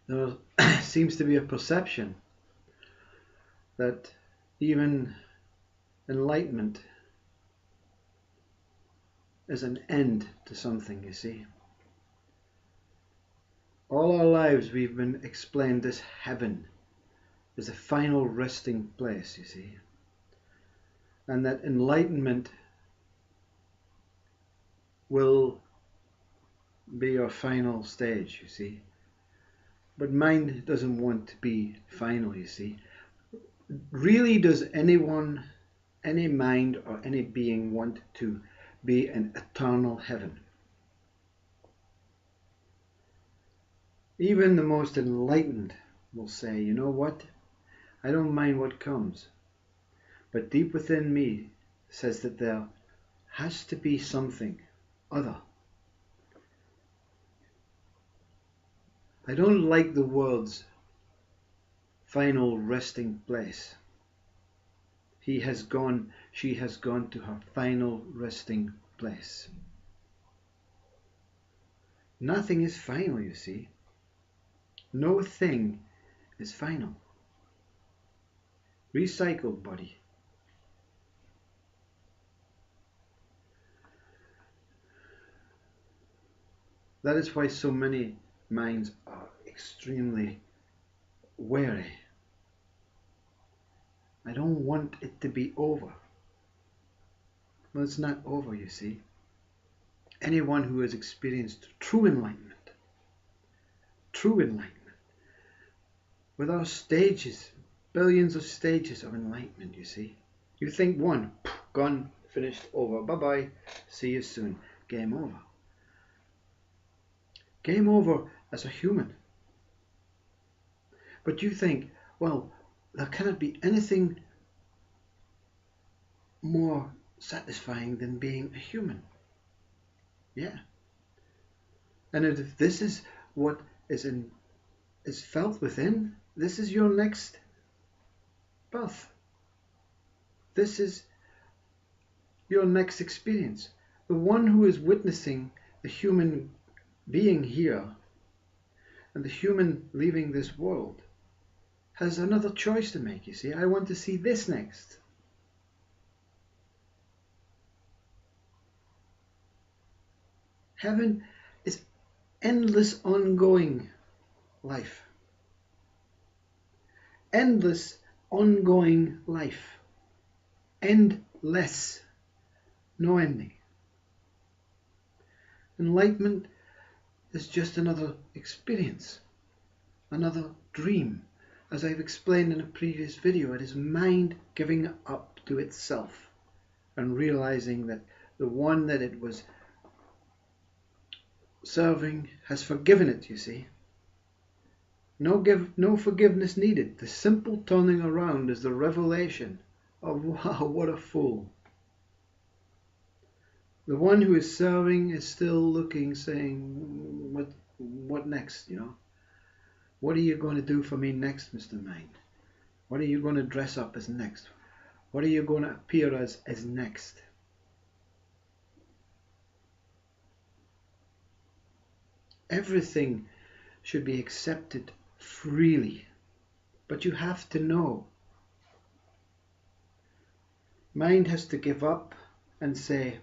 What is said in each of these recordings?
There seems to be a perception that even enlightenment is an end to something, you see. All our lives we've been explained this heaven is a final resting place, you see. And that enlightenment will be your final stage, you see. But mind doesn't want to be final, you see. Really, does anyone, any mind or any being want to be an eternal heaven? Even the most enlightened will say, you know what? I don't mind what comes. But deep within me says that there has to be something other. I don't like the words final resting place. He has gone, she has gone to her final resting place. Nothing is final, you see. No thing is final. Recycled body. That is why so many minds are extremely wary. I don't want it to be over. Well, it's not over, you see. Anyone who has experienced true enlightenment, with our stages, billions of stages of enlightenment, you see. You think one, gone, finished, over, bye-bye, see you soon, game over. Game over as a human. But you think, well, there cannot be anything more satisfying than being a human. Yeah. And if this is what is felt within, this is your next birth. This is your next experience. The one who is witnessing the human being here and the human leaving this world has another choice to make, you see. I want to see this next. Heaven is endless ongoing life. Endless ongoing life. Endless. No ending. Enlightenment is just another experience, another dream. As I've explained in a previous video, it is mind giving up to itself and realizing that the one that it was serving has forgiven it, you see. No forgiveness needed. The simple turning around is the revelation of, wow, what a fool. The one who is serving is still looking, saying, what next, you know? What are you going to do for me next, Mr. Mind? What are you going to dress up as next? What are you going to appear as next? Everything should be accepted freely, but you have to know. Mind has to give up and say,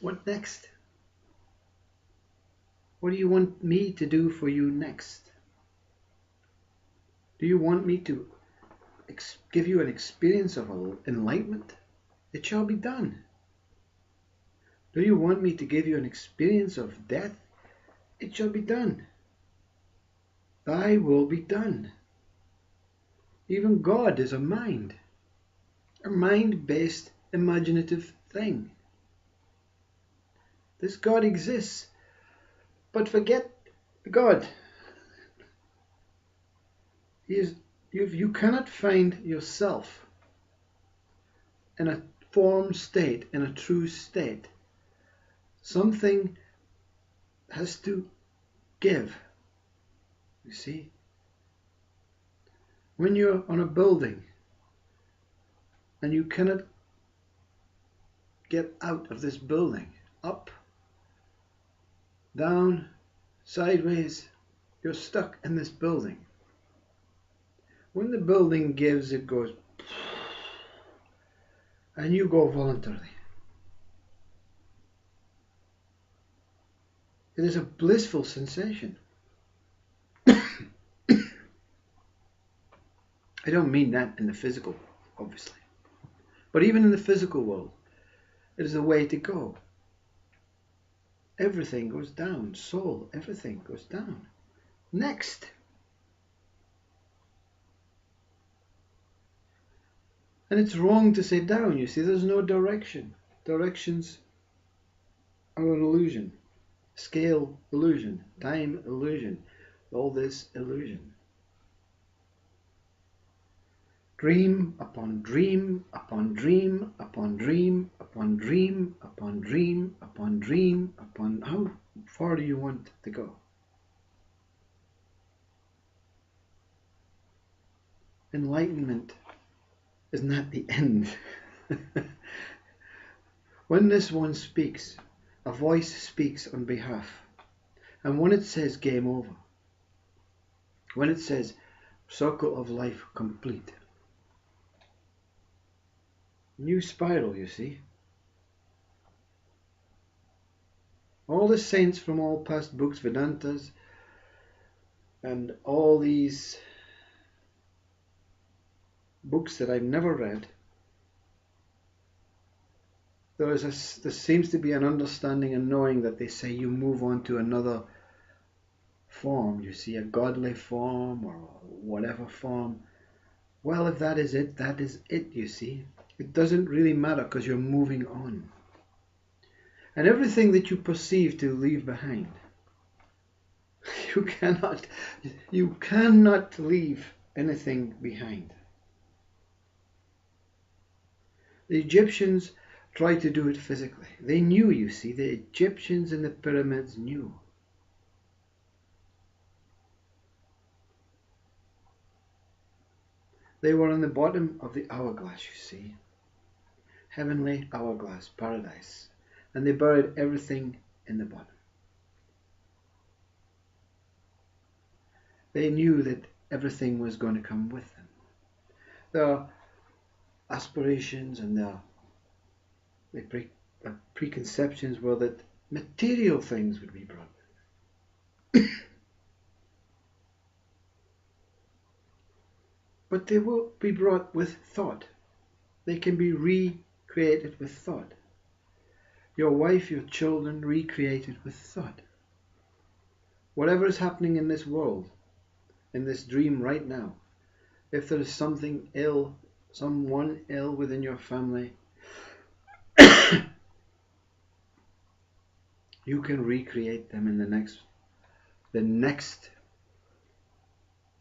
what next? What do you want me to do for you next? Do you want me to give you an experience of enlightenment? It shall be done. Do you want me to give you an experience of death? It shall be done. Thy will be done. Even God is a mind-based imaginative thing. This God exists, but forget God. You cannot find yourself in a form state, in a true state. Something has to give, you see. When you're on a building and you cannot get out of this building, up, down, sideways, You're stuck in this building. When the building gives, it goes, and you go voluntarily. It is a blissful sensation. I don't mean that in the physical, obviously. But even in the physical world, it is the way to go. Everything goes down. Soul, everything goes down. Next. And it's wrong to say down, you see. There's no direction. Directions are an illusion. Scale, illusion. Time, illusion. All this, illusion. Dream upon dream upon dream upon dream upon dream upon dream upon dream upon... How far do you want to go? Enlightenment is not the end. When this one speaks, a voice speaks on behalf. And when it says game over, when it says circle of life complete, new spiral, you see. All the saints from all past books, Vedantas, and all these books that I've never read, there seems to be an understanding and knowing that they say you move on to another form, you see, a godly form or whatever form. Well, if that is it, you see. It doesn't really matter because you're moving on. And everything that you perceive to leave behind, you cannot leave anything behind. The Egyptians tried to do it physically. They knew, you see, the Egyptians in the pyramids knew. They were on the bottom of the hourglass, you see. Heavenly hourglass, paradise. And they buried everything in the bottom. They knew that everything was going to come with them. Their aspirations and their preconceptions were that material things would be brought. But they will be brought with thought. They can be recreated with thought. Your wife, your children, recreated with thought. Whatever is happening in this world, in this dream right now, if there is something ill, someone ill within your family, you can recreate them in the next,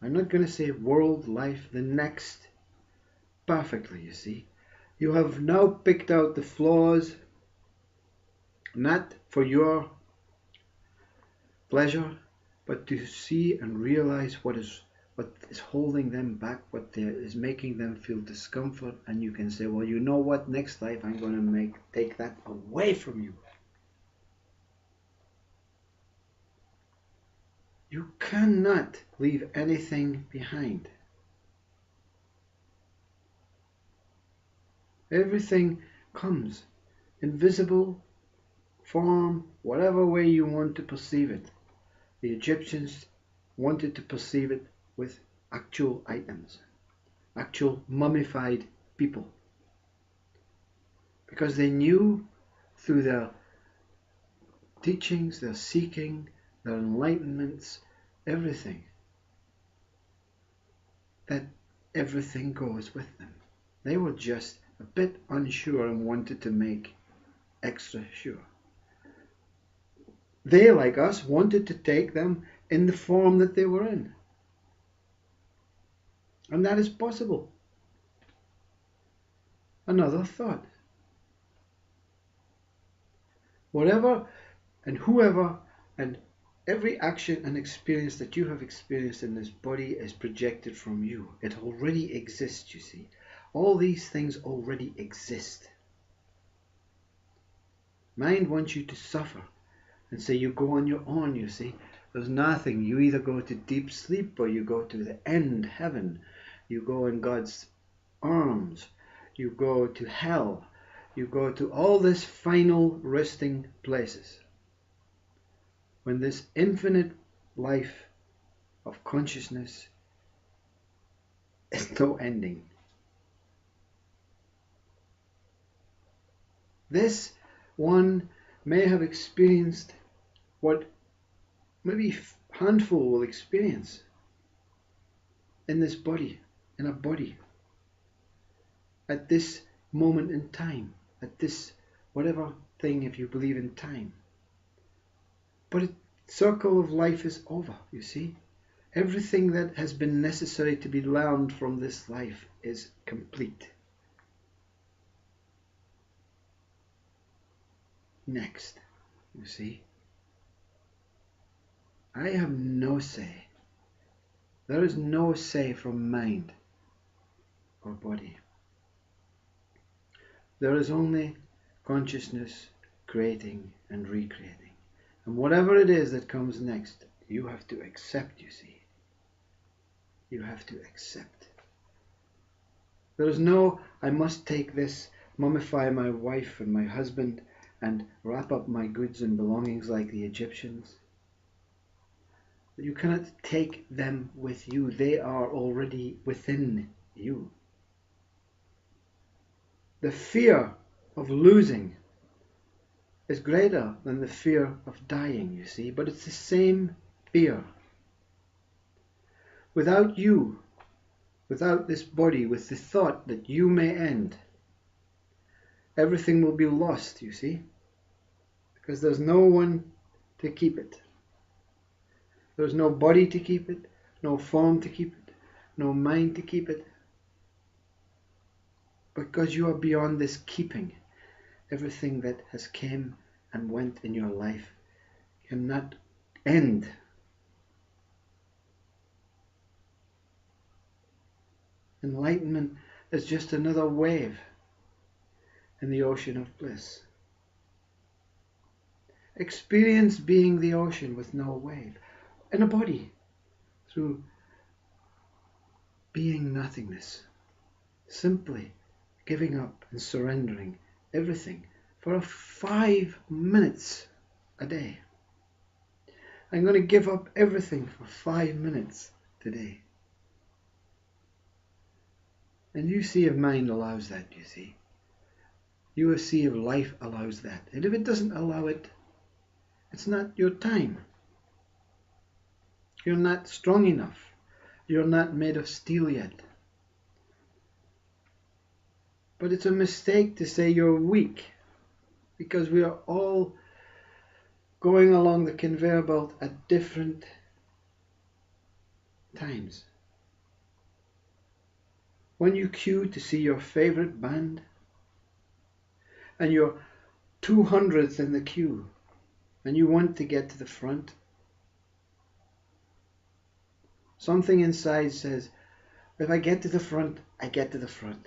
I'm not going to say world, life, the next, perfectly, you see. You have now picked out the flaws, not for your pleasure, but to see and realize what is holding them back, what is making them feel discomfort, and you can say, well, you know what, next life I'm going to take that away from you. You cannot leave anything behind. Everything comes, invisible form, whatever way you want to perceive it. The Egyptians wanted to perceive it with actual items, actual mummified people. Because they knew through their teachings, their seeking, their enlightenments, everything, that everything goes with them. They were just a bit unsure and wanted to make extra sure. They, like us, wanted to take them in the form that they were in. And that is possible. Another thought. Whatever and whoever and every action and experience that you have experienced in this body is projected from you. It already exists, you see. All these things already exist. Mind wants you to suffer and say you go on your own, you see. There's nothing. You either go to deep sleep or you go to the end, heaven. You go in God's arms. You go to hell. You go to all these final resting places. When this infinite life of consciousness is no ending. This one may have experienced what maybe a handful will experience in this body, in a body, at this moment in time, at this whatever thing, if you believe in time. But the circle of life is over, you see. Everything that has been necessary to be learned from this life is complete. Next, you see, I have no say. There is no say from mind or body. There is only consciousness creating and recreating. And whatever it is that comes next, you have to accept, you see. You have to accept. There is no, I must take this, mummify my wife and my husband, and wrap up my goods and belongings like the Egyptians. You cannot take them with you. They are already within you. The fear of losing is greater than the fear of dying, you see, but it's the same fear. Without you, without this body, with the thought that you may end, everything will be lost, you see, because there's no one to keep it. There's no body to keep it, no form to keep it, no mind to keep it. Because you are beyond this keeping, everything that has came and went in your life cannot end. Enlightenment is just another wave in the ocean of bliss. Experience being the ocean with no wave in a body through being nothingness, simply giving up and surrendering everything for 5 minutes a day. I'm going to give up everything for 5 minutes today. And you see if mind allows that, you see. You will see if life allows that. And if it doesn't allow it, it's not your time. You're not strong enough. You're not made of steel yet. But it's a mistake to say you're weak, because we are all going along the conveyor belt at different times. When you queue to see your favorite band, and you're 200th in the queue, and you want to get to the front, something inside says, if I get to the front, I get to the front.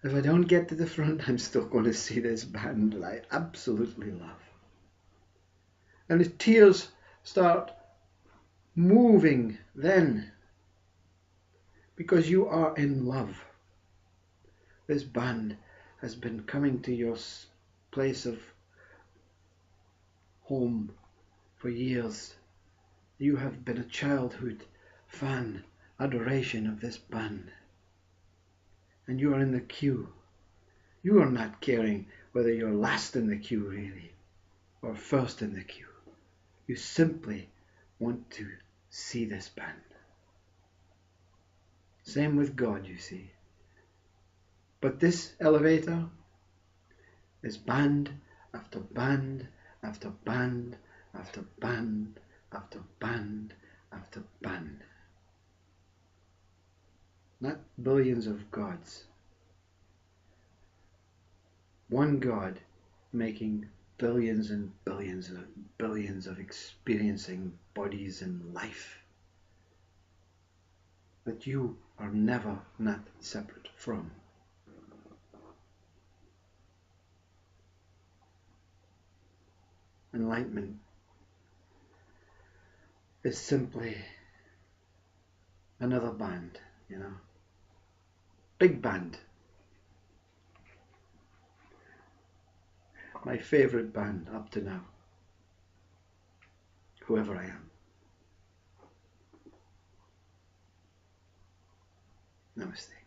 If I don't get to the front, I'm still going to see this band that I absolutely love. And the tears start moving then, because you are in love. This band has been coming to your place of home for years. You have been a childhood fan, adoration of this band. And you are in the queue. You are not caring whether you're last in the queue really, or first in the queue. You simply want to see this band. Same with God, you see. But this elevator is band after band after band after band after band after band. Not billions of gods. One God making billions and billions of experiencing bodies and life that you are never not separate from. Enlightenment is simply another band, you know. Big band. My favourite band up to now. Whoever I am. Namaste.